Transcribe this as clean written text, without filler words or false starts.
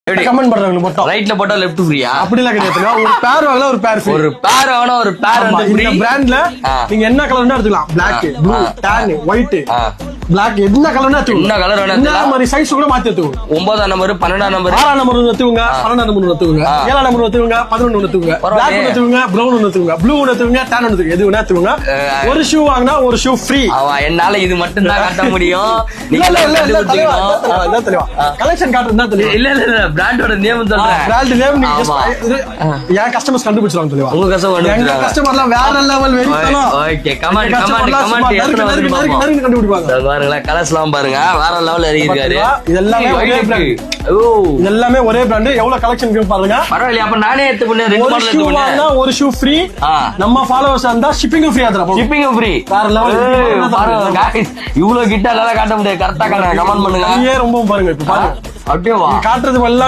Comment பண்றவங்க மட்டும் ரைட்ல போட்டா லெஃப்ட் ஃப்ரீயா? அப்படி எல்லாம் கிடையாது. ஒரு பேர் வாங்கலாம், ஒரு பேர் ஒரு பேர் வாங்கினா ஒரு பேர் வந்து இந்த பிராண்ட்ல நீங்க என்ன கலர் எடுத்துக்கலாம். Black, blue, tan, white, black என்ன கலர்னா எடுத்துக்கோங்க. என்ன கலர் வேணா இந்த மாதிரி சைஸ் கூட மாத்தி எடுத்துக்கோங்க. 9ஆம் நம்பர், 12ஆம் நம்பர், 6ஆம் நம்பர் எடுத்துக்கோங்க, 12ஆம் நம்பர் எடுத்துக்கோங்க, 7ஆம் நம்பர் எடுத்துக்கோங்க, 11 எடுத்துக்கோங்க, பிளாக் எடுத்துக்கோங்க, பிரவுன் எடுத்துக்கோங்க, ப்ளூ எடுத்துக்கோங்க, டான் எடுத்துக்கோங்க. எது வேணா எடுத்துக்கோங்க. ஒரு ஷூ வாங்கினா ஒரு ஷூ ஃப்ரீ. என்னால இது மட்டும் தான் காட்ட முடியும். கலெக்ஷன் காட்டுறதா தெரியும். இல்ல பிராண்டோட நேம் சொல்றேன். பிராண்ட் நேம் என் கஸ்டமர்ஸ் கண்டுபிடிச்சாங்க தெரியும். உங்க கஸ்டமர் எங்க கஸ்டமர்லாம் வேற லெவல் வெறித்தனம். ஓகே கமெண்ட் கண்டுபிடிப்பாங்க. பாருங்க கலர்ஸ்லாம் பாருங்க வேற லெவல்ல இருக்காரு. இதெல்லாமே ஒரே பிராண்ட். இதெல்லாமே ஒரே பிராண்ட். எவ்வளவு கலெக்ஷன் இருக்கு பாருங்க. பரவாயில்லை. அப்ப நானே எடுத்து பண்ணேன். ரெண்டு மாடல் எடுத்து பண்ணேன். ஒரு ஷூ ஃப்ரீ. நம்ம ஃபாலோவர்ஸ் இருந்தா ஷிப்பிங் ஃப்ரீ ஆதரா. Shipping free. வேற லெவல். பாருங்க गाइस இவ்ளோ கிட்ட எல்லாம் காட்ட முடியாது. கரெக்ட்டா கமெண்ட் பண்ணுங்க. ரொம்ப பாருங்க. இப்ப பாருங்க. அப்படியே வா. காட்டுறது எல்லாம்